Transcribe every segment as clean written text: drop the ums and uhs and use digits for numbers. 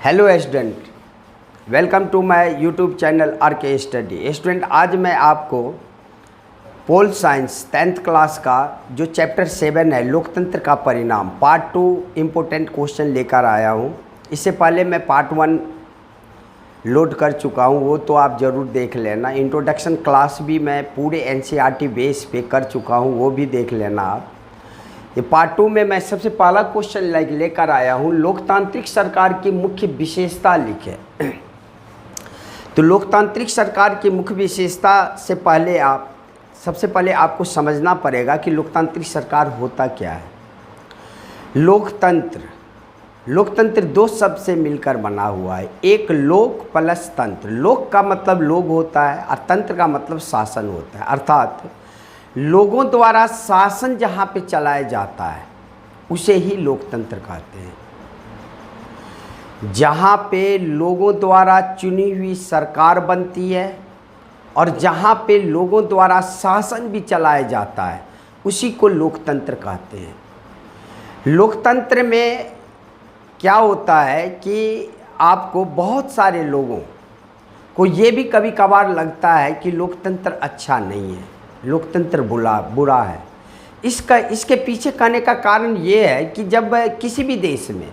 Hello student, welcome to my YouTube channel RK study. Student, आज मैं आपको pol science 10th class का जो चैप्टर 7 है लोकतंत्र का परिणाम पार्ट 2 इम्पोर्टेंट क्वेश्चन लेकर आया हूँ। इससे पहले मैं पार्ट 1 लोड कर चुका हूँ, वो तो आप ज़रूर देख लेना। इंट्रोडक्शन क्लास भी मैं पूरे NCERT बेस पे कर चुका हूँ, वो भी देख लेना आप। ये पार्ट 2 में मैं सबसे पहला क्वेश्चन लेकर आया हूँ, लोकतांत्रिक सरकार की मुख्य विशेषता लिखे। तो लोकतांत्रिक सरकार की मुख्य विशेषता से पहले सबसे पहले आपको समझना पड़ेगा कि लोकतांत्रिक सरकार होता क्या है। लोकतंत्र दो शब्द से मिलकर बना हुआ है, एक लोक प्लस तंत्र। लोक का मतलब लोग होता है और तंत्र का मतलब शासन होता है, अर्थात लोगों द्वारा शासन जहाँ पे चलाया जाता है उसे ही लोकतंत्र कहते हैं। जहाँ पे लोगों द्वारा चुनी हुई सरकार बनती है और जहाँ पे लोगों द्वारा शासन भी चलाया जाता है उसी को लोकतंत्र कहते हैं। लोकतंत्र में क्या होता है कि आपको बहुत सारे लोगों को ये भी कभी कभार लगता है कि लोकतंत्र अच्छा नहीं है, लोकतंत्र बुरा है। इसके पीछे कहने का कारण ये है कि जब किसी भी देश में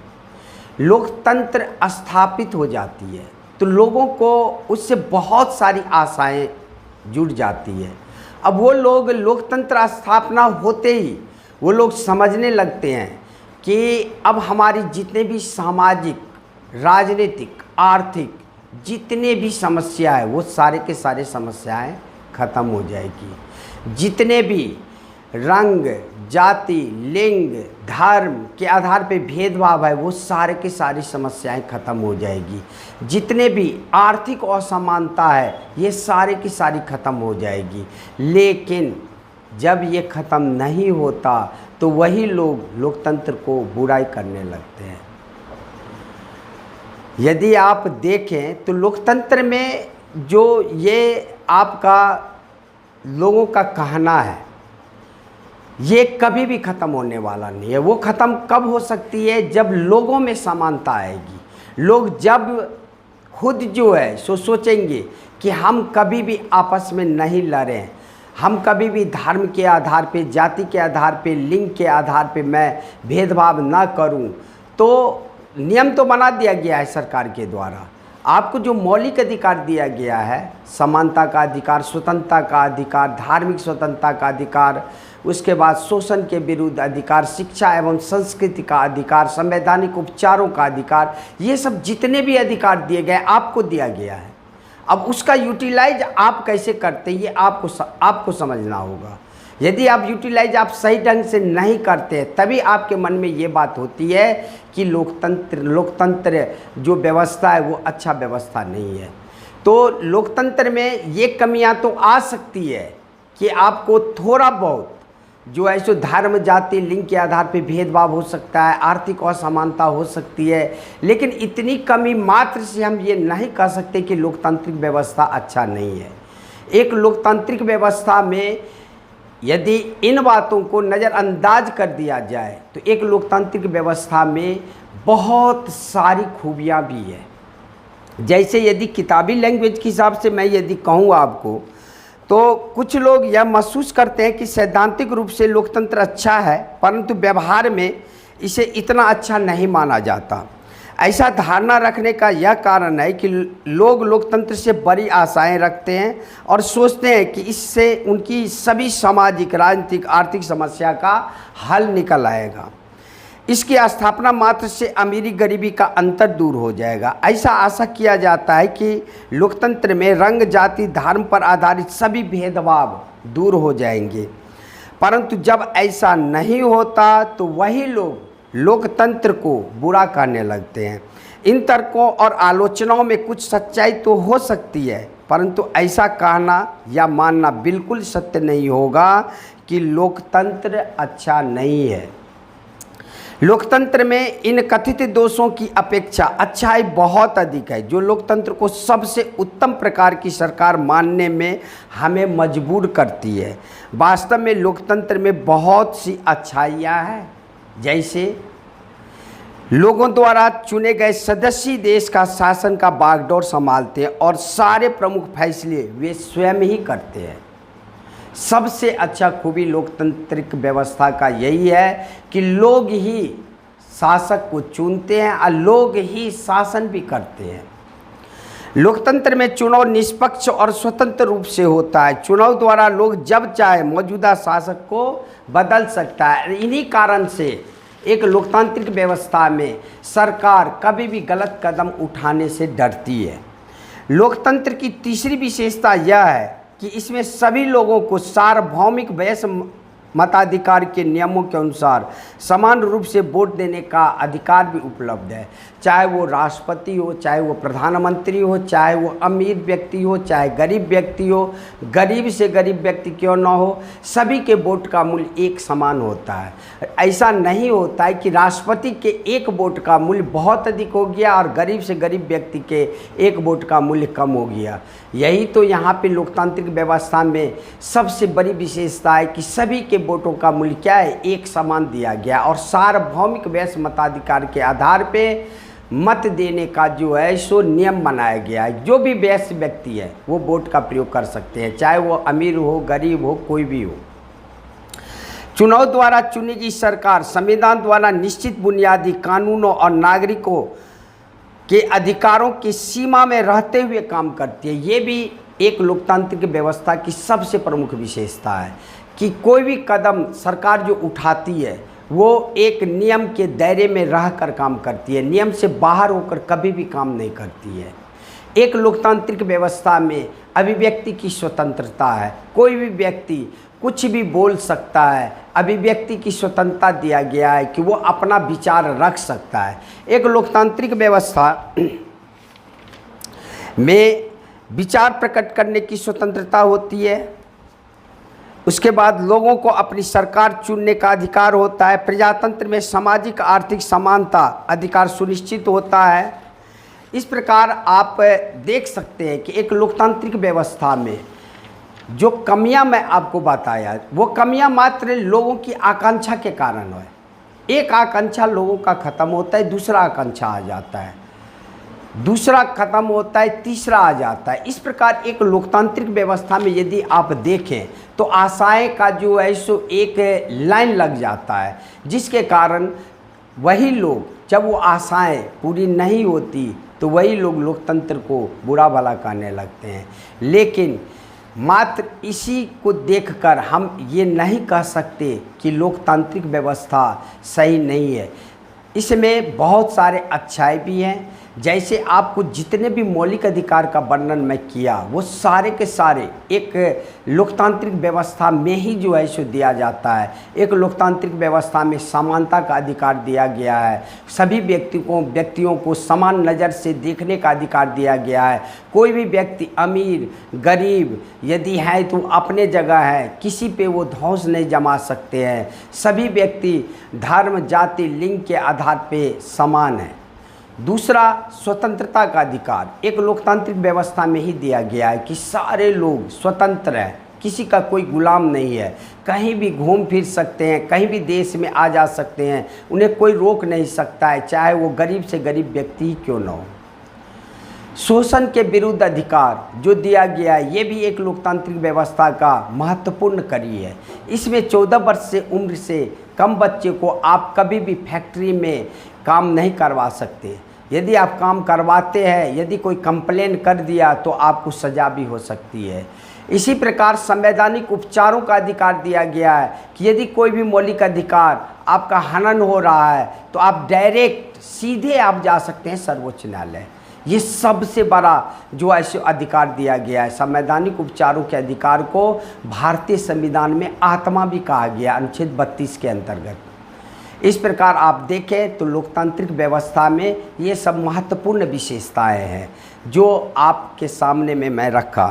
लोकतंत्र स्थापित हो जाती है तो लोगों को उससे बहुत सारी आशाएं जुड़ जाती है। अब वो लोग लोकतंत्र स्थापना होते ही वो लोग समझने लगते हैं कि अब हमारी जितने भी सामाजिक, राजनीतिक, आर्थिक जितने भी समस्या है वो सारे के सारे समस्याएं ख़त्म हो जाएगी। जितने भी रंग, जाति, लिंग, धर्म के आधार पे भेदभाव है वो सारे के सारी समस्याएं ख़त्म हो जाएगी। जितने भी आर्थिक असमानता है ये सारे की सारी ख़त्म हो जाएगी। लेकिन जब ये ख़त्म नहीं होता तो वही लोग लोकतंत्र को बुराई करने लगते हैं। यदि आप देखें तो लोकतंत्र में जो ये आपका लोगों का कहना है ये कभी भी ख़त्म होने वाला नहीं है। वो ख़त्म कब हो सकती है? जब लोगों में समानता आएगी। लोग जब खुद जो है सोचेंगे कि हम कभी भी आपस में नहीं लड़ें, हम कभी भी धर्म के आधार पे, जाति के आधार पे, लिंग के आधार पे मैं भेदभाव ना करूं, तो नियम तो बना दिया गया है सरकार के द्वारा। आपको जो मौलिक अधिकार दिया गया है, समानता का अधिकार, स्वतंत्रता का अधिकार, धार्मिक स्वतंत्रता का अधिकार, उसके बाद शोषण के विरुद्ध अधिकार, शिक्षा एवं संस्कृति का अधिकार, संवैधानिक उपचारों का अधिकार, ये सब जितने भी अधिकार दिए गए आपको दिया गया है। अब उसका यूटिलाइज आप कैसे करते हैं ये आपको समझना होगा। यदि आप यूटिलाइज आप सही ढंग से नहीं करते तभी आपके मन में ये बात होती है कि लोकतंत्र जो व्यवस्था है वो अच्छा व्यवस्था नहीं है। तो लोकतंत्र में ये कमियां तो आ सकती है कि आपको थोड़ा बहुत जो है सो धर्म, जाति, लिंग के आधार पे भेदभाव हो सकता है, आर्थिक असमानता हो सकती है, लेकिन इतनी कमी मात्र से हम ये नहीं कह सकते कि लोकतांत्रिक व्यवस्था अच्छा नहीं है। एक लोकतांत्रिक व्यवस्था में यदि इन बातों को नज़रअंदाज कर दिया जाए तो एक लोकतांत्रिक व्यवस्था में बहुत सारी खूबियाँ भी है। जैसे यदि किताबी लैंग्वेज के हिसाब से मैं यदि कहूँ आपको, तो कुछ लोग यह महसूस करते हैं कि सैद्धांतिक रूप से लोकतंत्र अच्छा है परंतु व्यवहार में इसे इतना अच्छा नहीं माना जाता। ऐसा धारणा रखने का यह कारण है कि लोग लोकतंत्र से बड़ी आशाएं रखते हैं और सोचते हैं कि इससे उनकी सभी सामाजिक, राजनीतिक, आर्थिक समस्या का हल निकल आएगा। इसकी स्थापना मात्र से अमीरी गरीबी का अंतर दूर हो जाएगा। ऐसा आशा किया जाता है कि लोकतंत्र में रंग, जाति, धर्म पर आधारित सभी भेदभाव दूर हो जाएंगे। परंतु जब ऐसा नहीं होता तो वही लोग लोकतंत्र को बुरा कहने लगते हैं। इन तर्कों और आलोचनाओं में कुछ सच्चाई तो हो सकती है परंतु ऐसा कहना या मानना बिल्कुल सत्य नहीं होगा कि लोकतंत्र अच्छा नहीं है। लोकतंत्र में इन कथित दोषों की अपेक्षा अच्छाई बहुत अधिक है जो लोकतंत्र को सबसे उत्तम प्रकार की सरकार मानने में हमें मजबूर करती है। वास्तव में लोकतंत्र में बहुत सी अच्छाइयाँ हैं, जैसे लोगों द्वारा चुने गए सदस्य देश का शासन का बागडोर संभालते हैं और सारे प्रमुख फैसले वे स्वयं ही करते हैं। सबसे अच्छा खूबी लोकतांत्रिक व्यवस्था का यही है कि लोग ही शासक को चुनते हैं और लोग ही शासन भी करते हैं। लोकतंत्र में चुनाव निष्पक्ष और स्वतंत्र रूप से होता है। चुनाव द्वारा लोग जब चाहे मौजूदा शासक को बदल सकता है। इन्हीं कारण से एक लोकतांत्रिक व्यवस्था में सरकार कभी भी गलत कदम उठाने से डरती है। लोकतंत्र की तीसरी विशेषता यह है कि इसमें सभी लोगों को सार्वभौमिक वयस्क मताधिकार के नियमों के अनुसार समान रूप से वोट देने का अधिकार भी उपलब्ध है। चाहे वो राष्ट्रपति हो, चाहे वो प्रधानमंत्री हो, चाहे वो अमीर व्यक्ति हो, चाहे गरीब व्यक्ति हो, गरीब से गरीब व्यक्ति क्यों ना हो, सभी के वोट का मूल्य एक समान होता है। ऐसा नहीं होता है कि राष्ट्रपति के एक वोट का मूल्य बहुत अधिक हो गया और गरीब से गरीब व्यक्ति के एक वोट का मूल्य कम हो गया। यही तो यहाँ पे लोकतांत्रिक व्यवस्था में सबसे बड़ी विशेषता है कि सभी के वोटों का मूल्य क्या है, एक समान दिया गया और सार्वभौमिक वयस्क मताधिकार के आधार पे मत देने का जो है सो नियम बनाया गया है। जो भी वयस्क व्यक्ति है वो वोट का प्रयोग कर सकते हैं, चाहे वो अमीर हो, गरीब हो, कोई भी हो। चुनाव द्वारा चुनी गई सरकार संविधान द्वारा निश्चित बुनियादी कानूनों और नागरिकों के अधिकारों की सीमा में रहते हुए काम करती है। ये भी एक लोकतांत्रिक व्यवस्था की सबसे प्रमुख विशेषता है कि कोई भी कदम सरकार जो उठाती है वो एक नियम के दायरे में रहकर काम करती है, नियम से बाहर होकर कभी भी काम नहीं करती है। एक लोकतांत्रिक व्यवस्था में अभिव्यक्ति की स्वतंत्रता है। कोई भी व्यक्ति कुछ भी बोल सकता है। अभिव्यक्ति की स्वतंत्रता दिया गया है कि वो अपना विचार रख सकता है। एक लोकतांत्रिक व्यवस्था में विचार प्रकट करने की स्वतंत्रता होती है। उसके बाद लोगों को अपनी सरकार चुनने का अधिकार होता है। प्रजातंत्र में सामाजिक आर्थिक समानता अधिकार सुनिश्चित होता है। इस प्रकार आप देख सकते हैं कि एक लोकतांत्रिक व्यवस्था में जो कमियां मैं आपको बताया वो कमियां मात्र लोगों की आकांक्षा के कारण है। एक आकांक्षा लोगों का ख़त्म होता है, दूसरा आकांक्षा आ जाता है, दूसरा खत्म होता है, तीसरा आ जाता है। इस प्रकार एक लोकतांत्रिक व्यवस्था में यदि आप देखें तो आशाएं का जो है सो एक लाइन लग जाता है, जिसके कारण वही लोग जब वो आशाएं पूरी नहीं होती तो वही लोग लोकतंत्र को बुरा भला कहने लगते हैं। लेकिन मात्र इसी को देखकर हम ये नहीं कह सकते कि लोकतांत्रिक व्यवस्था सही नहीं है। इसमें बहुत सारे अच्छाई भी हैं। जैसे आपको जितने भी मौलिक अधिकार का वर्णन मैं किया वो सारे के सारे एक लोकतांत्रिक व्यवस्था में ही जो है सो दिया जाता है। एक लोकतांत्रिक व्यवस्था में समानता का अधिकार दिया गया है। सभी व्यक्तियों को समान नज़र से देखने का अधिकार दिया गया है। कोई भी व्यक्ति अमीर गरीब यदि है तो अपने जगह है, किसी पे वो धौंस नहीं जमा सकते हैं। सभी व्यक्ति धर्म जाति लिंग के आधार पे समान है। दूसरा, स्वतंत्रता का अधिकार एक लोकतांत्रिक व्यवस्था में ही दिया गया है कि सारे लोग स्वतंत्र हैं, किसी का कोई गुलाम नहीं है, कहीं भी घूम फिर सकते हैं, कहीं भी देश में आ जा सकते हैं, उन्हें कोई रोक नहीं सकता है, चाहे वो गरीब से गरीब व्यक्ति ही क्यों न हो। शोषण के विरुद्ध अधिकार जो दिया गया है ये भी एक लोकतांत्रिक व्यवस्था का महत्वपूर्ण कड़ी है। इसमें 14 वर्ष से उम्र से कम बच्चे को आप कभी भी फैक्ट्री में काम नहीं करवा सकते। यदि आप काम करवाते हैं, यदि कोई कंप्लेन कर दिया तो आपको सज़ा भी हो सकती है। इसी प्रकार संवैधानिक उपचारों का अधिकार दिया गया है कि यदि कोई भी मौलिक अधिकार आपका हनन हो रहा है तो आप डायरेक्ट सीधे आप जा सकते हैं सर्वोच्च न्यायालय। ये सबसे बड़ा जो ऐसे अधिकार दिया गया है। संवैधानिक उपचारों के अधिकार को भारतीय संविधान में आत्मा भी कहा गया अनुच्छेद 32 के अंतर्गत। इस प्रकार आप देखें तो लोकतांत्रिक व्यवस्था में ये सब महत्वपूर्ण विशेषताएं हैं जो आपके सामने में मैं रखा।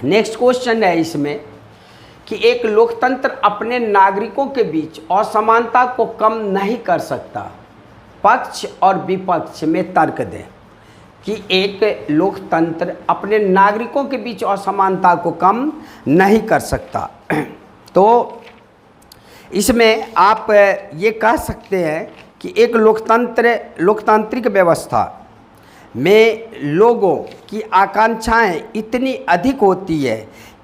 नेक्स्ट क्वेश्चन है इसमें कि एक लोकतंत्र अपने नागरिकों के बीच असमानता को कम नहीं कर सकता। पक्ष और विपक्ष में तर्क दें कि एक लोकतंत्र अपने नागरिकों के बीच असमानता को कम नहीं कर सकता। तो इसमें आप ये कह सकते हैं कि एक लोकतांत्रिक व्यवस्था में लोगों की आकांक्षाएं इतनी अधिक होती है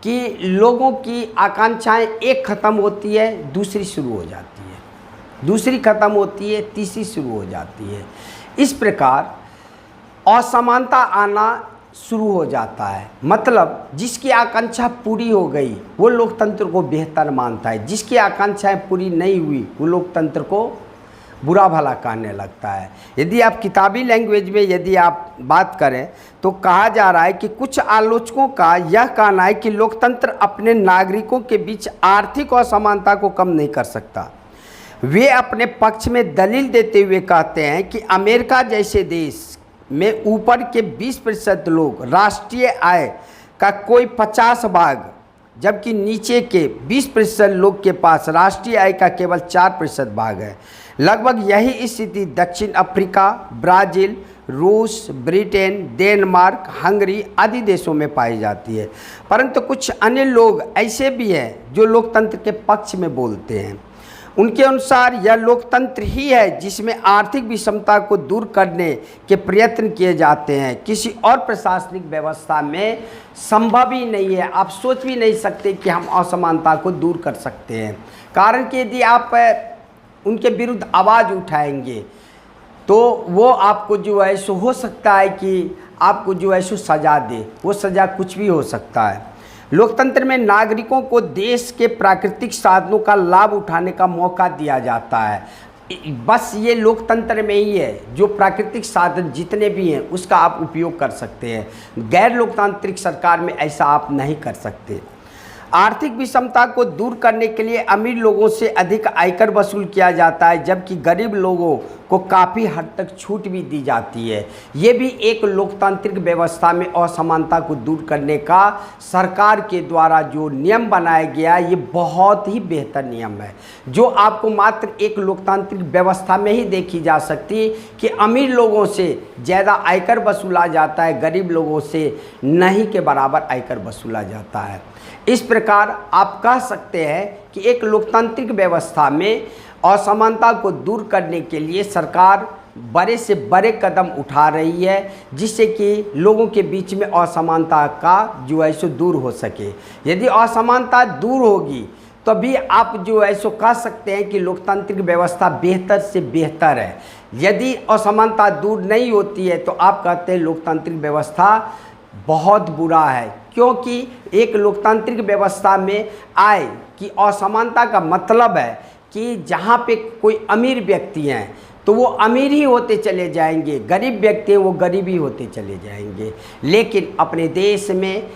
कि लोगों की आकांक्षाएं एक ख़त्म होती है, दूसरी शुरू हो जाती है, दूसरी ख़त्म होती है, तीसरी शुरू हो जाती है। इस प्रकार असमानता आना शुरू हो जाता है। मतलब जिसकी आकांक्षा पूरी हो गई वो लोकतंत्र को बेहतर मानता है, जिसकी आकांक्षाएं पूरी नहीं हुई वो लोकतंत्र को बुरा भला कहने लगता है। यदि आप किताबी लैंग्वेज में यदि आप बात करें तो कहा जा रहा है कि कुछ आलोचकों का यह कहना है कि लोकतंत्र अपने नागरिकों के बीच आर्थिक असमानता को कम नहीं कर सकता। वे अपने पक्ष में दलील देते हुए कहते हैं कि अमेरिका जैसे देश में ऊपर के 20% लोग राष्ट्रीय आय का कोई 50 भाग, जबकि नीचे के 20% लोग के पास राष्ट्रीय आय का केवल 4% भाग है। लगभग यही स्थिति दक्षिण अफ्रीका, ब्राज़ील, रूस, ब्रिटेन, डेनमार्क, हंगरी आदि देशों में पाई जाती है। परंतु कुछ अन्य लोग ऐसे भी हैं जो लोकतंत्र के पक्ष में बोलते हैं। उनके अनुसार यह लोकतंत्र ही है जिसमें आर्थिक विषमता को दूर करने के प्रयत्न किए जाते हैं। किसी और प्रशासनिक व्यवस्था में संभव ही नहीं है। आप सोच भी नहीं सकते कि हम असमानता को दूर कर सकते हैं। कारण कि यदि आप उनके विरुद्ध आवाज़ उठाएंगे तो वो आपको जो है सो हो सकता है कि आपको जो है सो सज़ा दे। वो सज़ा कुछ भी हो सकता है। लोकतंत्र में नागरिकों को देश के प्राकृतिक साधनों का लाभ उठाने का मौका दिया जाता है। बस ये लोकतंत्र में ही है जो प्राकृतिक साधन जितने भी हैं उसका आप उपयोग कर सकते हैं। गैर लोकतांत्रिक सरकार में ऐसा आप नहीं कर सकते। आर्थिक विषमता को दूर करने के लिए अमीर लोगों से अधिक आयकर वसूल किया जाता है, जबकि गरीब लोगों को काफ़ी हद तक छूट भी दी जाती है। ये भी एक लोकतांत्रिक व्यवस्था में असमानता को दूर करने का सरकार के द्वारा जो नियम बनाया गया ये बहुत ही बेहतर नियम है, जो आपको मात्र एक लोकतांत्रिक व्यवस्था में ही देखी जा सकती कि अमीर लोगों से ज़्यादा आयकर वसूला जाता है, गरीब लोगों से नहीं के बराबर आयकर वसूला जाता है। इस प्रकार आप कह सकते हैं कि एक लोकतांत्रिक व्यवस्था में असमानता को दूर करने के लिए सरकार बड़े से बड़े कदम उठा रही है, जिससे कि लोगों के बीच में असमानता का जो है सो दूर हो सके। यदि असमानता दूर होगी तभी आप जो है सो कह सकते हैं कि लोकतांत्रिक व्यवस्था बेहतर से बेहतर है। यदि असमानता दूर नहीं होती है तो आप कहते हैं लोकतांत्रिक व्यवस्था बहुत बुरा है, क्योंकि एक लोकतांत्रिक व्यवस्था में आय की असमानता का मतलब है कि जहाँ पे कोई अमीर व्यक्ति हैं तो वो अमीर ही होते चले जाएंगे, गरीब व्यक्ति हैं वो गरीब ही होते चले जाएंगे। लेकिन अपने देश में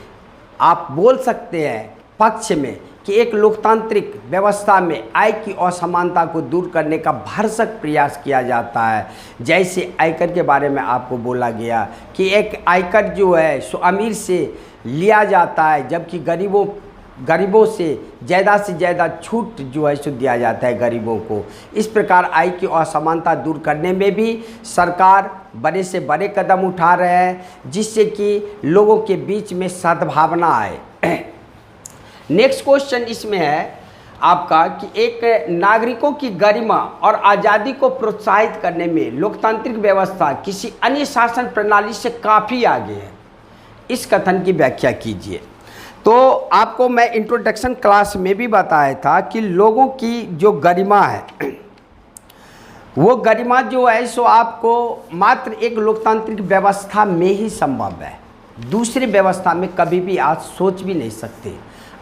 आप बोल सकते हैं पक्ष में कि एक लोकतांत्रिक व्यवस्था में आय की असमानता को दूर करने का भरसक प्रयास किया जाता है। जैसे आयकर के बारे में आपको बोला गया कि एक आयकर जो है सो अमीर से लिया जाता है, जबकि गरीबों से ज़्यादा छूट जो है सो दिया जाता है गरीबों को। इस प्रकार आय की असमानता दूर करने में भी सरकार बड़े से बड़े कदम उठा रहे हैं, जिससे कि लोगों के बीच में सद्भावना आए। नेक्स्ट क्वेश्चन इसमें है आपका कि एक नागरिकों की गरिमा और आज़ादी को प्रोत्साहित करने में लोकतांत्रिक व्यवस्था किसी अन्य शासन प्रणाली से काफ़ी आगे है। इस कथन की व्याख्या कीजिए। तो आपको मैं इंट्रोडक्शन क्लास में भी बताया था कि लोगों की जो गरिमा है वो गरिमा जो है सो आपको मात्र एक लोकतांत्रिक व्यवस्था में ही संभव है। दूसरी व्यवस्था में कभी भी आप सोच भी नहीं सकते।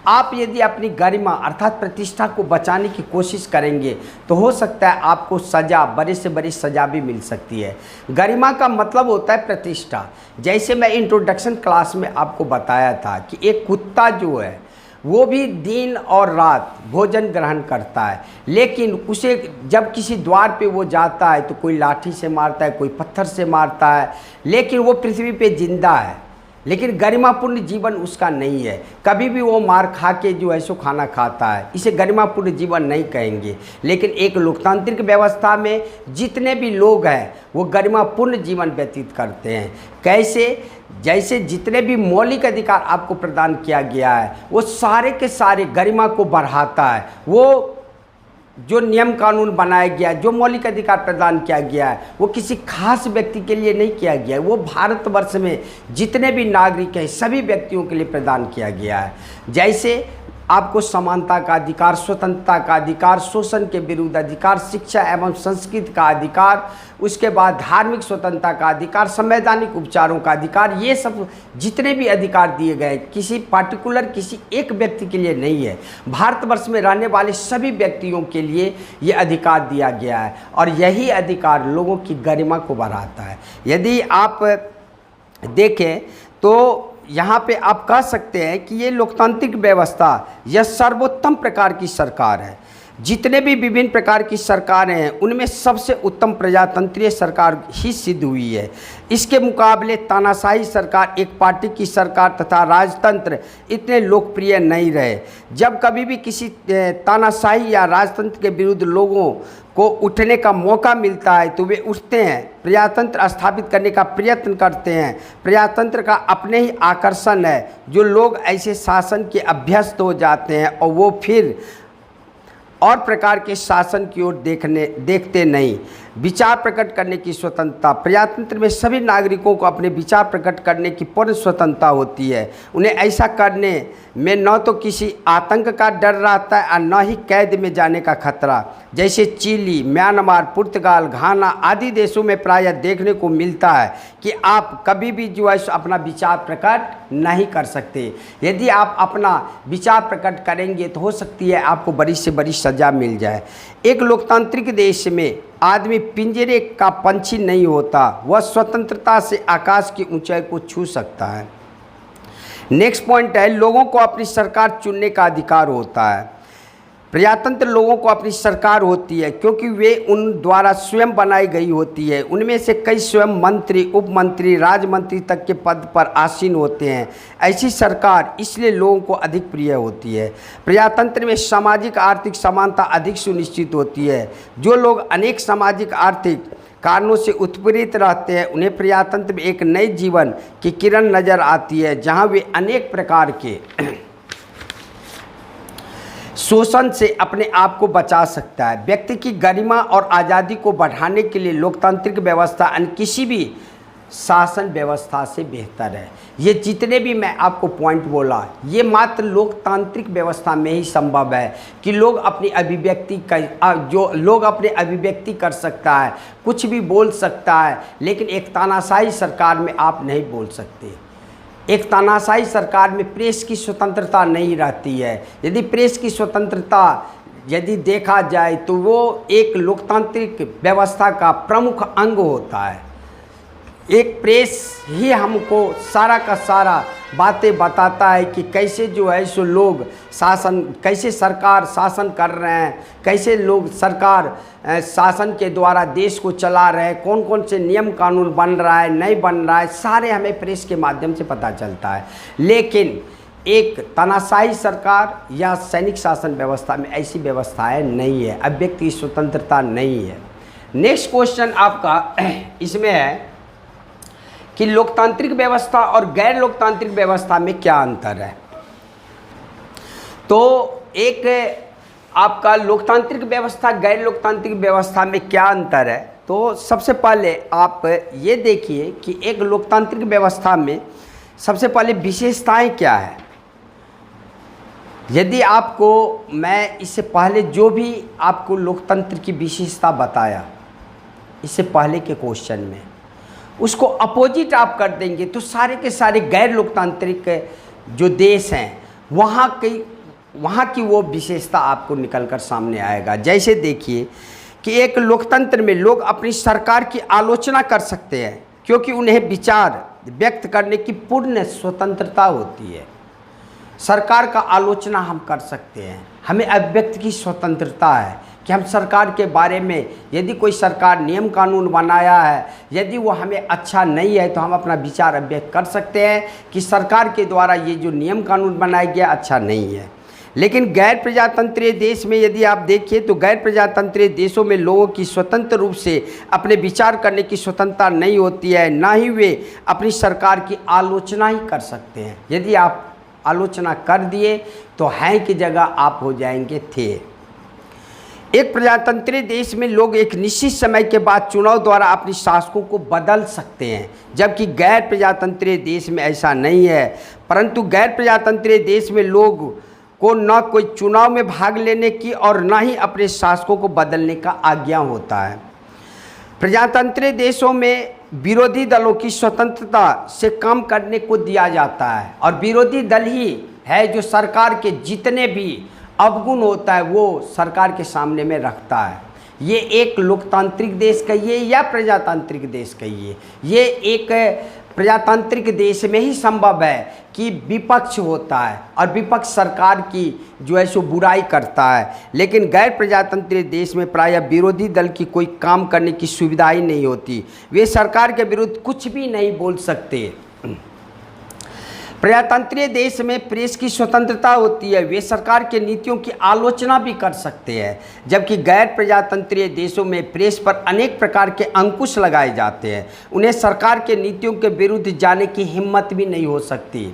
आप यदि अपनी गरिमा अर्थात प्रतिष्ठा को बचाने की कोशिश करेंगे तो हो सकता है आपको सज़ा, बड़े से बड़ी सज़ा भी मिल सकती है। गरिमा का मतलब होता है प्रतिष्ठा। जैसे मैं इंट्रोडक्शन क्लास में आपको बताया था कि एक कुत्ता जो है वो भी दिन और रात भोजन ग्रहण करता है, लेकिन उसे जब किसी द्वार पे वो जाता है तो कोई लाठी से मारता है, कोई पत्थर से मारता है, लेकिन वो पृथ्वी पे जिंदा है। लेकिन गरिमापूर्ण जीवन उसका नहीं है। कभी भी वो मार खा के जो है सो खाना खाता है, इसे गरिमापूर्ण जीवन नहीं कहेंगे। लेकिन एक लोकतांत्रिक व्यवस्था में जितने भी लोग हैं वो गरिमापूर्ण जीवन व्यतीत करते हैं। कैसे? जैसे जितने भी मौलिक अधिकार आपको प्रदान किया गया है वो सारे के सारे गरिमा को बढ़ाता है। वो जो नियम कानून बनाया गया है, जो मौलिक अधिकार प्रदान किया गया है, वो किसी खास व्यक्ति के लिए नहीं किया गया है, वो भारतवर्ष में जितने भी नागरिक हैं सभी व्यक्तियों के लिए प्रदान किया गया है। जैसे आपको समानता का अधिकार, स्वतंत्रता का अधिकार, शोषण के विरुद्ध अधिकार, शिक्षा एवं संस्कृति का अधिकार, उसके बाद धार्मिक स्वतंत्रता का अधिकार, संवैधानिक उपचारों का अधिकार, ये सब जितने भी अधिकार दिए गए किसी पार्टिकुलर किसी एक व्यक्ति के लिए नहीं है, भारतवर्ष में रहने वाले सभी व्यक्तियों के लिए ये अधिकार दिया गया है और यही अधिकार लोगों की गरिमा को बढ़ाता है। यदि आप देखें तो यहाँ पे आप कह सकते हैं कि ये लोकतांत्रिक व्यवस्था यह सर्वोत्तम प्रकार की सरकार है। जितने भी विभिन्न प्रकार की सरकारें हैं उनमें सबसे उत्तम प्रजातंत्रीय सरकार ही सिद्ध हुई है। इसके मुकाबले तानाशाही सरकार, एक पार्टी की सरकार तथा राजतंत्र इतने लोकप्रिय नहीं रहे। जब कभी भी किसी तानाशाही या राजतंत्र के विरुद्ध लोगों को उठने का मौका मिलता है तो वे उठते हैं, प्रजातंत्र स्थापित करने का प्रयत्न करते हैं। प्रजातंत्र का अपने ही आकर्षण है जो लोग ऐसे शासन के अभ्यस्त हो जाते हैं और वो फिर और प्रकार के शासन की ओर देखते नहीं। विचार प्रकट करने की स्वतंत्रता, प्रजातंत्र में सभी नागरिकों को अपने विचार प्रकट करने की पूर्ण स्वतंत्रता होती है। उन्हें ऐसा करने में न तो किसी आतंक का डर रहता है और न ही कैद में जाने का खतरा। जैसे चिली, म्यांमार, पुर्तगाल, घाना आदि देशों में प्रायः देखने को मिलता है कि आप कभी भी जो है अपना विचार प्रकट नहीं कर सकते। यदि आप अपना विचार प्रकट करेंगे तो हो सकती है आपको बड़ी से बड़ी सज़ा मिल जाए। एक लोकतांत्रिक देश में आदमी पिंजरे का पंछी नहीं होता, वह स्वतंत्रता से आकाश की ऊंचाई को छू सकता है। नेक्स्ट पॉइंट है, लोगों को अपनी सरकार चुनने का अधिकार होता है। प्रजातंत्र लोगों को अपनी सरकार होती है क्योंकि वे उन द्वारा स्वयं बनाई गई होती है। उनमें से कई स्वयं मंत्री, उपमंत्री, राजमंत्री तक के पद पर आसीन होते हैं। ऐसी सरकार इसलिए लोगों को अधिक प्रिय होती है। प्रजातंत्र में सामाजिक आर्थिक समानता अधिक सुनिश्चित होती है। जो लोग अनेक सामाजिक आर्थिक कारणों से उत्पीड़ित रहते हैं उन्हें प्रजातंत्र में एक नई जीवन की किरण नज़र आती है जहाँ वे अनेक प्रकार के शोषण से अपने आप को बचा सकता है। व्यक्ति की गरिमा और आज़ादी को बढ़ाने के लिए लोकतांत्रिक व्यवस्था अन्य किसी भी शासन व्यवस्था से बेहतर है। ये जितने भी मैं आपको पॉइंट बोला ये मात्र लोकतांत्रिक व्यवस्था में ही संभव है कि लोग अपनी अभिव्यक्ति कर सकता है, कुछ भी बोल सकता है, लेकिन एक तानाशाही सरकार में आप नहीं बोल सकते। एक तानाशाही सरकार में प्रेस की स्वतंत्रता नहीं रहती है। यदि प्रेस की स्वतंत्रता यदि देखा जाए तो वो एक लोकतांत्रिक व्यवस्था का प्रमुख अंग होता है। एक प्रेस ही हमको सारा का सारा बातें बताता है कि कैसे जो है सो लोग शासन, कैसे सरकार शासन कर रहे हैं, कैसे लोग सरकार शासन के द्वारा देश को चला रहे हैं, कौन कौन से नियम कानून बन रहा है, नहीं बन रहा है, सारे हमें प्रेस के माध्यम से पता चलता है। लेकिन एक तानाशाही सरकार या सैनिक शासन व्यवस्था में ऐसी व्यवस्थाएं नहीं है, अभिव्यक्ति स्वतंत्रता नहीं है। नेक्स्ट क्वेश्चन आपका इसमें है कि लोकतांत्रिक व्यवस्था और गैर लोकतांत्रिक व्यवस्था में क्या अंतर है। तो एक आपका लोकतांत्रिक व्यवस्था गैर लोकतांत्रिक व्यवस्था में क्या अंतर है, तो सबसे पहले आप ये देखिए कि एक लोकतांत्रिक व्यवस्था में सबसे पहले विशेषताएं क्या है। यदि आपको मैं इससे पहले जो भी आपको लोकतंत्र की विशेषता बताया इससे पहले के क्वेश्चन में, उसको अपोजिट आप कर देंगे तो सारे के सारे गैर लोकतांत्रिक जो देश हैं वहाँ की वो विशेषता आपको निकल कर सामने आएगा। जैसे देखिए कि एक लोकतंत्र में लोग अपनी सरकार की आलोचना कर सकते हैं क्योंकि उन्हें विचार व्यक्त करने की पूर्ण स्वतंत्रता होती है। सरकार का आलोचना हम कर सकते हैं, हमें अभिव्यक्ति की स्वतंत्रता है कि हम सरकार के बारे में, यदि कोई सरकार नियम कानून बनाया है, यदि वो हमें अच्छा नहीं है तो हम अपना विचार अभिव्यक्त कर सकते हैं कि सरकार के द्वारा ये जो नियम कानून बनाया गया अच्छा नहीं है। लेकिन गैर प्रजातंत्रीय देश में यदि आप देखिए तो गैर प्रजातंत्रीय देशों में लोगों की स्वतंत्र रूप से अपने विचार करने की स्वतंत्रता नहीं होती है, ना ही वे अपनी सरकार की आलोचना ही कर सकते हैं। यदि आप आलोचना कर दिए तो हैं की जगह आप हो जाएंगे थे। एक प्रजातंत्री देश में लोग एक निश्चित समय के बाद चुनाव द्वारा अपनी शासकों को बदल सकते हैं, जबकि गैर प्रजातंत्री देश में ऐसा नहीं है। परंतु गैर प्रजातंत्री देश में लोग को न कोई चुनाव में भाग लेने की और न ही अपने शासकों को बदलने का आज्ञा होता है। प्रजातंत्री देशों में विरोधी दलों की स्वतंत्रता से काम करने को दिया जाता है और विरोधी दल ही है जो सरकार के जितने भी अवगुण होता है वो सरकार के सामने में रखता है। ये एक लोकतांत्रिक देश कहिए या प्रजातांत्रिक देश कहिए, ये एक प्रजातांत्रिक देश में ही संभव है कि विपक्ष होता है और विपक्ष सरकार की जो है सो बुराई करता है। लेकिन गैर प्रजातंत्री देश में प्रायः विरोधी दल की कोई काम करने की सुविधा ही नहीं होती, वे सरकार के विरुद्ध कुछ भी नहीं बोल सकते। प्रजातंत्रीय देश में प्रेस की स्वतंत्रता होती है, वे सरकार के नीतियों की आलोचना भी कर सकते हैं, जबकि गैर प्रजातंत्रीय देशों में प्रेस पर अनेक प्रकार के अंकुश लगाए जाते हैं, उन्हें सरकार के नीतियों के विरुद्ध जाने की हिम्मत भी नहीं हो सकती।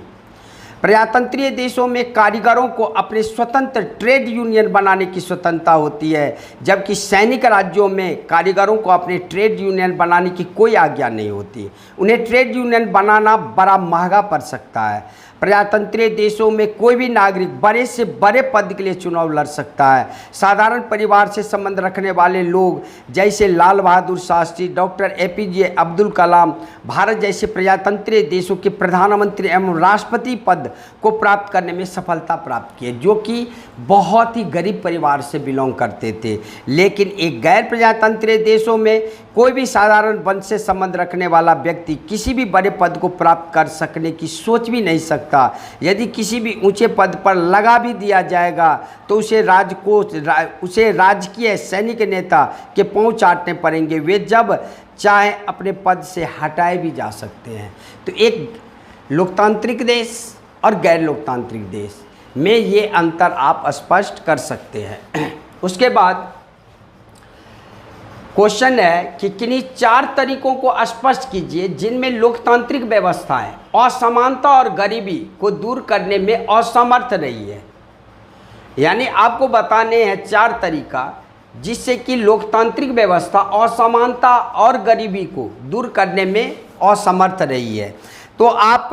प्रजातंत्रीय देशों में कारीगरों को अपने स्वतंत्र ट्रेड यूनियन बनाने की स्वतंत्रता होती है, जबकि सैनिक राज्यों में कारीगरों को अपने ट्रेड यूनियन बनाने की कोई आज्ञा नहीं होती, उन्हें ट्रेड यूनियन बनाना बड़ा महंगा पड़ सकता है। प्रजातंत्रीय देशों में कोई भी नागरिक बड़े से बड़े पद के लिए चुनाव लड़ सकता है। साधारण परिवार से संबंध रखने वाले लोग जैसे लाल बहादुर शास्त्री, डॉक्टर APJ अब्दुल कलाम भारत जैसे प्रजातंत्रीय देशों के प्रधानमंत्री एवं राष्ट्रपति पद को प्राप्त करने में सफलता प्राप्त किए, जो कि बहुत ही गरीब परिवार से बिलोंग करते थे। लेकिन एक गैर प्रजातंत्रीय देशों में कोई भी साधारण वंश से संबंध रखने वाला व्यक्ति किसी भी बड़े पद को प्राप्त कर सकने की सोच भी नहीं सकता। यदि किसी भी ऊंचे पद पर लगा भी दिया जाएगा तो उसे राजकीय सैनिक नेता के पांव चाटने पड़ेंगे, वे जब चाहे अपने पद से हटाए भी जा सकते हैं। तो एक लोकतांत्रिक देश और गैर लोकतांत्रिक देश में ये अंतर आप स्पष्ट कर सकते हैं। उसके बाद क्वेश्चन है कि किन्हीं 4 तरीकों को स्पष्ट कीजिए जिनमें लोकतांत्रिक व्यवस्थाएं असमानता और गरीबी को दूर करने में असमर्थ रही है। यानी आपको बताने हैं 4 तरीका जिससे कि लोकतांत्रिक व्यवस्था असमानता और गरीबी को दूर करने में असमर्थ रही है। तो आप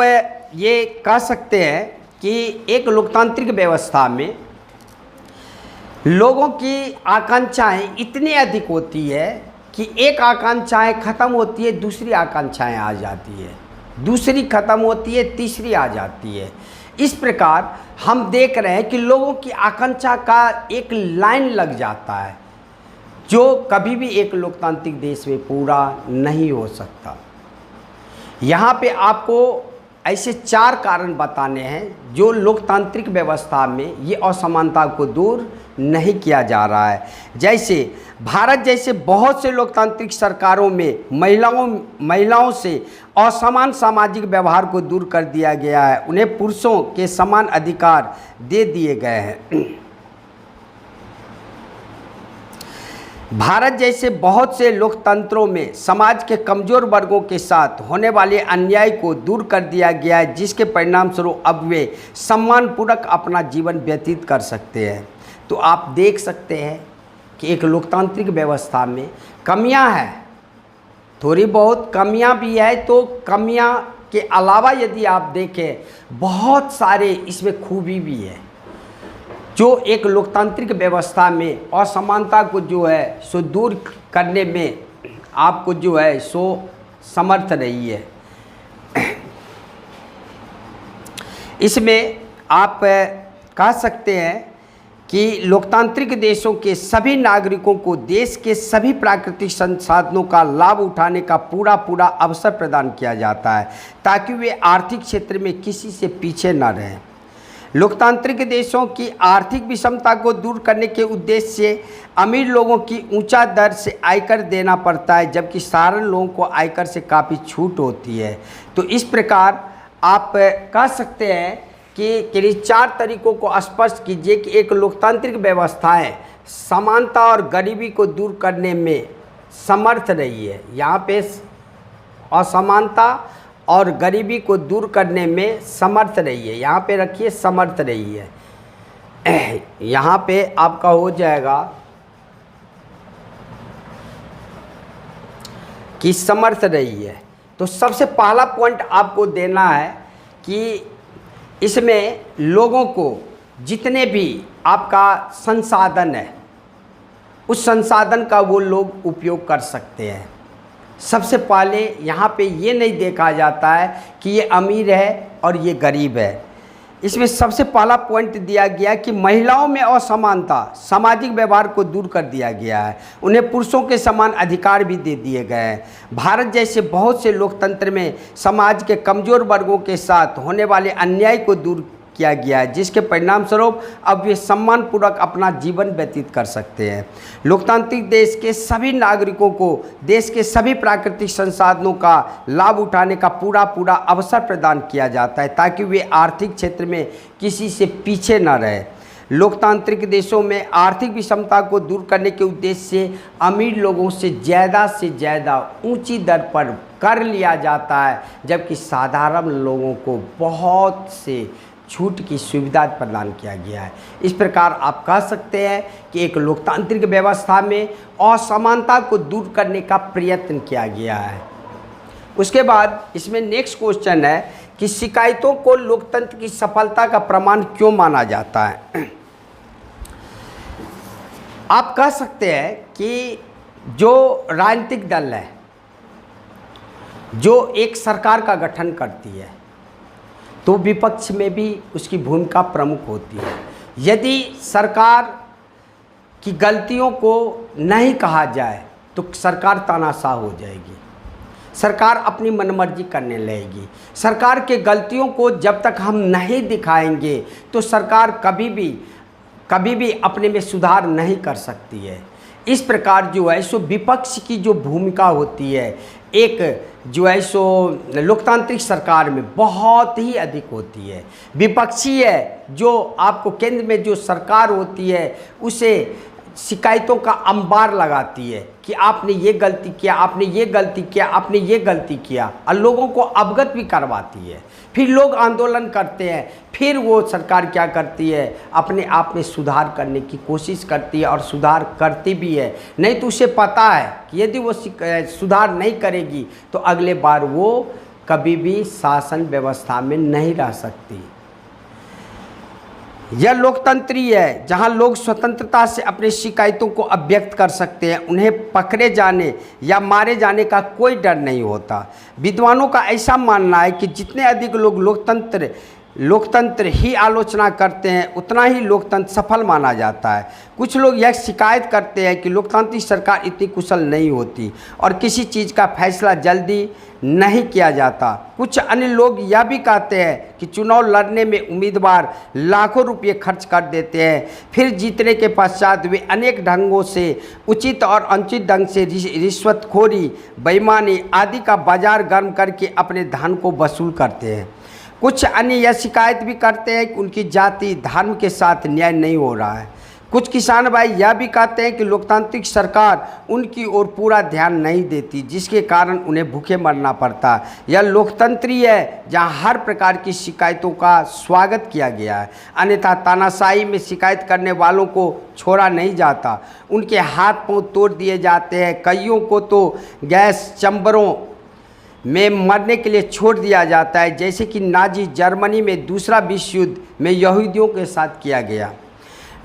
ये कह सकते हैं कि एक लोकतांत्रिक व्यवस्था में लोगों की आकांक्षाएं इतनी अधिक होती है कि एक आकांक्षाएं ख़त्म होती है, दूसरी आकांक्षाएं आ जाती है, दूसरी ख़त्म होती है, तीसरी आ जाती है। इस प्रकार हम देख रहे हैं कि लोगों की आकांक्षा का एक लाइन लग जाता है जो कभी भी एक लोकतांत्रिक देश में पूरा नहीं हो सकता। यहाँ पे आपको ऐसे 4 कारण बताने हैं जो लोकतांत्रिक व्यवस्था में ये असमानता को दूर नहीं किया जा रहा है। जैसे भारत जैसे बहुत से लोकतांत्रिक सरकारों में महिलाओं से असमान सामाजिक व्यवहार को दूर कर दिया गया है, उन्हें पुरुषों के समान अधिकार दे दिए गए हैं। भारत जैसे बहुत से लोकतंत्रों में समाज के कमज़ोर वर्गों के साथ होने वाले अन्याय को दूर कर दिया गया है, जिसके परिणाम स्वरूप अब वे सम्मानपूर्वक अपना जीवन व्यतीत कर सकते हैं। तो आप देख सकते हैं कि एक लोकतांत्रिक व्यवस्था में कमियां हैं, थोड़ी बहुत कमियां भी है। तो कमियां के अलावा यदि आप देखें बहुत सारे इसमें खूबी भी है जो एक लोकतांत्रिक व्यवस्था में असमानता को जो है सो दूर करने में आपको जो है सो समर्थ रही है। इसमें आप कह सकते हैं कि लोकतांत्रिक देशों के सभी नागरिकों को देश के सभी प्राकृतिक संसाधनों का लाभ उठाने का पूरा अवसर प्रदान किया जाता है ताकि वे आर्थिक क्षेत्र में किसी से पीछे न रहें। लोकतांत्रिक देशों की आर्थिक विषमता को दूर करने के उद्देश्य से अमीर लोगों की ऊंचा दर से आयकर देना पड़ता है, जबकि साधारण लोगों को आयकर से काफ़ी छूट होती है। तो इस प्रकार आप कह सकते हैं कि 4 तरीकों को स्पष्ट कीजिए कि एक लोकतांत्रिक व्यवस्थाएं समानता और गरीबी को दूर करने में समर्थ रही है। यहाँ पे असमानता और गरीबी को दूर करने में समर्थ रही है, यहाँ पे रखिए समर्थ रही है। यहाँ पे आपका हो जाएगा की समर्थ रही है। तो सबसे पहला पॉइंट आपको देना है कि इसमें लोगों को जितने भी आपका संसाधन है उस संसाधन का वो लोग उपयोग कर सकते हैं। सबसे पहले यहाँ पे ये नहीं देखा जाता है कि ये अमीर है और ये गरीब है। इसमें सबसे पहला पॉइंट दिया गया कि महिलाओं में असमानता, सामाजिक व्यवहार को दूर कर दिया गया है। उन्हें पुरुषों के समान अधिकार भी दे दिए गए हैं। भारत जैसे बहुत से लोकतंत्र में समाज के कमज़ोर वर्गों के साथ होने वाले अन्याय को दूर किया गया है, जिसके परिणाम स्वरूप अब वे सम्मानपूर्वक अपना जीवन व्यतीत कर सकते हैं। लोकतांत्रिक देश के सभी नागरिकों को देश के सभी प्राकृतिक संसाधनों का लाभ उठाने का पूरा अवसर प्रदान किया जाता है ताकि वे आर्थिक क्षेत्र में किसी से पीछे न रहे। लोकतांत्रिक देशों में आर्थिक विषमता को दूर करने के उद्देश्य से अमीर लोगों से ज़्यादा ऊंची दर पर कर लिया जाता है, जबकि साधारण लोगों को बहुत से छूट की सुविधा प्रदान किया गया है। इस प्रकार आप कह सकते हैं कि एक लोकतांत्रिक व्यवस्था में असमानता को दूर करने का प्रयत्न किया गया है। उसके बाद इसमें नेक्स्ट क्वेश्चन है कि शिकायतों को लोकतंत्र की सफलता का प्रमाण क्यों माना जाता है। आप कह सकते हैं कि जो राजनीतिक दल है जो एक सरकार का गठन करती है तो विपक्ष में भी उसकी भूमिका प्रमुख होती है। यदि सरकार की गलतियों को नहीं कहा जाए तो सरकार तानाशाह हो जाएगी, सरकार अपनी मनमर्जी करने लगेगी। सरकार के गलतियों को जब तक हम नहीं दिखाएंगे तो सरकार कभी भी अपने में सुधार नहीं कर सकती है। इस प्रकार जो है सो विपक्ष की जो भूमिका होती है एक जो है सो लोकतांत्रिक सरकार में बहुत ही अधिक होती है। विपक्षी है जो आपको केंद्र में जो सरकार होती है उसे शिकायतों का अंबार लगाती है कि आपने ये गलती किया, आपने ये गलती किया, आपने ये गलती किया, और लोगों को अवगत भी करवाती है। फिर लोग आंदोलन करते हैं, फिर वो सरकार क्या करती है, अपने आप में सुधार करने की कोशिश करती है और सुधार करती भी है। नहीं तो उसे पता है कि यदि वो सुधार नहीं करेगी तो अगले बार वो कभी भी शासन व्यवस्था में नहीं रह सकती। यह लोकतंत्री है जहां लोग स्वतंत्रता से अपनी शिकायतों को अभिव्यक्त कर सकते हैं। उन्हें पकड़े जाने या मारे जाने का कोई डर नहीं होता। विद्वानों का ऐसा मानना है कि जितने अधिक लोग लोकतंत्र ही आलोचना करते हैं उतना ही लोकतंत्र सफल माना जाता है। कुछ लोग यह शिकायत करते हैं कि लोकतांत्रिक सरकार इतनी कुशल नहीं होती और किसी चीज़ का फैसला जल्दी नहीं किया जाता। कुछ अन्य लोग यह भी कहते हैं कि चुनाव लड़ने में उम्मीदवार लाखों रुपये खर्च कर देते हैं, फिर जीतने के पश्चात वे अनेक ढंगों से उचित और अनुचित ढंग से रिश्वतखोरी, बेईमानी आदि का बाजार गर्म करके अपने धन को वसूल करते हैं। कुछ अन्य यह शिकायत भी करते हैं कि उनकी जाति धर्म के साथ न्याय नहीं हो रहा है। कुछ किसान भाई यह भी कहते हैं कि लोकतांत्रिक सरकार उनकी ओर पूरा ध्यान नहीं देती, जिसके कारण उन्हें भूखे मरना पड़ता है। यह लोकतंत्री है जहां हर प्रकार की शिकायतों का स्वागत किया गया है, अन्यथा तानाशाही में शिकायत करने वालों को छोड़ा नहीं जाता, उनके हाथ पांव तोड़ दिए जाते हैं। कईयों को तो गैस चैम्बरों में मरने के लिए छोड़ दिया जाता है, जैसे कि नाजी जर्मनी में दूसरा विश्व युद्ध में यहूदियों के साथ किया गया।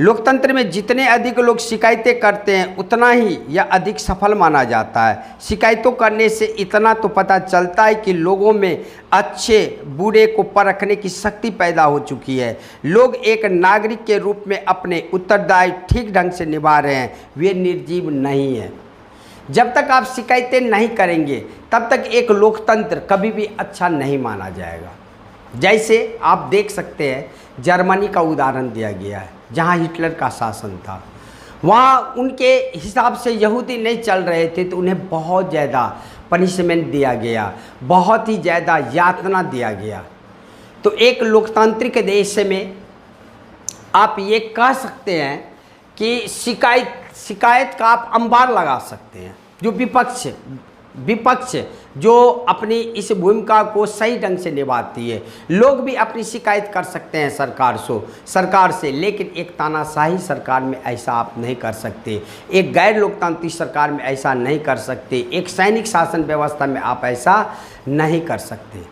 लोकतंत्र में जितने अधिक लोग शिकायतें करते हैं उतना ही यह अधिक सफल माना जाता है। शिकायतों करने से इतना तो पता चलता है कि लोगों में अच्छे बुरे को परखने की शक्ति पैदा हो चुकी है। लोग एक नागरिक के रूप में अपने उत्तरदायित्व ठीक ढंग से निभा रहे हैं, वे निर्जीव नहीं हैं। जब तक आप शिकायतें नहीं करेंगे तब तक एक लोकतंत्र कभी भी अच्छा नहीं माना जाएगा। जैसे आप देख सकते हैं जर्मनी का उदाहरण दिया गया है जहां हिटलर का शासन था। वहाँ उनके हिसाब से यहूदी नहीं चल रहे थे तो उन्हें बहुत ज़्यादा पनिशमेंट दिया गया, बहुत ही ज़्यादा यातना दिया गया। तो एक लोकतांत्रिक देश में आप ये कह सकते हैं कि शिकायत का आप अंबार लगा सकते हैं। जो विपक्ष विपक्ष जो अपनी इस भूमिका को सही ढंग से निभाती है। लोग भी अपनी शिकायत कर सकते हैं सरकार से, लेकिन एक तानाशाही सरकार में ऐसा आप नहीं कर सकते, एक गैर लोकतांत्रिक सरकार में ऐसा नहीं कर सकते, एक सैनिक शासन व्यवस्था में आप ऐसा नहीं कर सकते।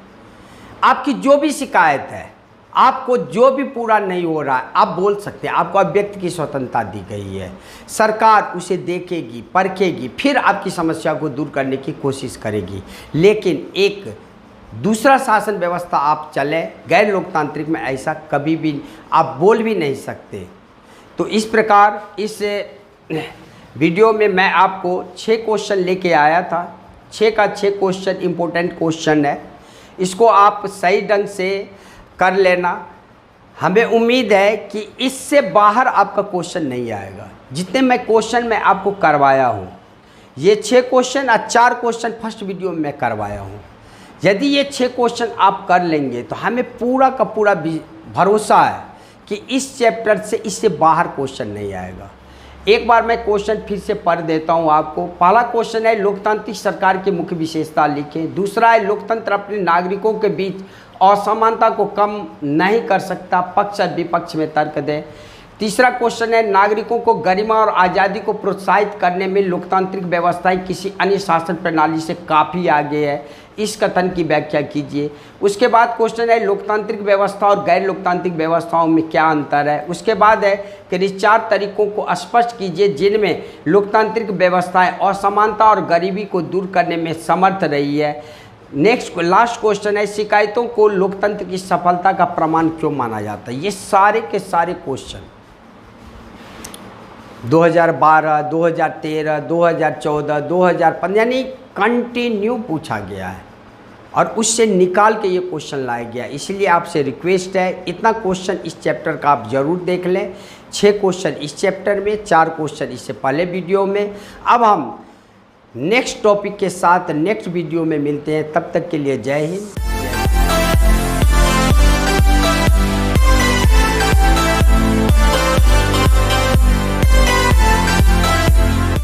आपकी जो भी शिकायत है, आपको जो भी पूरा नहीं हो रहा है, आप बोल सकते हैं, आपको अभिव्यक्ति की स्वतंत्रता दी गई है। सरकार उसे देखेगी, परखेगी, फिर आपकी समस्या को दूर करने की कोशिश करेगी। लेकिन एक दूसरा शासन व्यवस्था आप चले गैर लोकतांत्रिक में, ऐसा कभी भी आप बोल भी नहीं सकते। तो इस प्रकार इस वीडियो में मैं आपको 6 क्वेश्चन लेके आया था। 6 का 6 क्वेश्चन इम्पोर्टेंट क्वेश्चन है, इसको आप सही ढंग से कर लेना। हमें उम्मीद है कि इससे बाहर आपका क्वेश्चन नहीं आएगा। जितने मैं क्वेश्चन मैं आपको करवाया हूँ, ये 6 क्वेश्चन और 4 क्वेश्चन फर्स्ट वीडियो में मैं करवाया हूँ। यदि ये 6 क्वेश्चन आप कर लेंगे तो हमें पूरा का पूरा भरोसा है कि इस चैप्टर से इससे बाहर क्वेश्चन नहीं आएगा। एक बार मैं क्वेश्चन फिर से पढ़ देता हूँ आपको। पहला क्वेश्चन है, लोकतांत्रिक सरकार की मुख्य विशेषता लिखें। दूसरा है, लोकतंत्र अपने नागरिकों के बीच असमानता को कम नहीं कर सकता, पक्ष और विपक्ष में तर्क दें। तीसरा क्वेश्चन है, नागरिकों को गरिमा और आज़ादी को प्रोत्साहित करने में लोकतांत्रिक व्यवस्थाएं किसी अन्य शासन प्रणाली से काफ़ी आगे है, इस कथन की व्याख्या कीजिए। उसके बाद क्वेश्चन है, लोकतांत्रिक व्यवस्था और गैर लोकतांत्रिक व्यवस्थाओं में क्या अंतर है। उसके बाद है कि इस 4 तरीकों को स्पष्ट कीजिए जिनमें लोकतांत्रिक व्यवस्थाएं असमानता और गरीबी को दूर करने में समर्थ रही है। नेक्स्ट लास्ट क्वेश्चन है, शिकायतों को लोकतंत्र की सफलता का प्रमाण क्यों माना जाता है। ये सारे के सारे क्वेश्चन 2012, 2013, 2014, 2015 यानी कंटिन्यू पूछा गया है और उससे निकाल के ये क्वेश्चन लाया गया। इसलिए आपसे रिक्वेस्ट है, इतना क्वेश्चन इस चैप्टर का आप ज़रूर देख लें। 6 क्वेश्चन इस चैप्टर में, 4 क्वेश्चन इससे पहले वीडियो में। अब हम नेक्स्ट टॉपिक के साथ नेक्स्ट वीडियो में मिलते हैं, तब तक के लिए जय हिंद।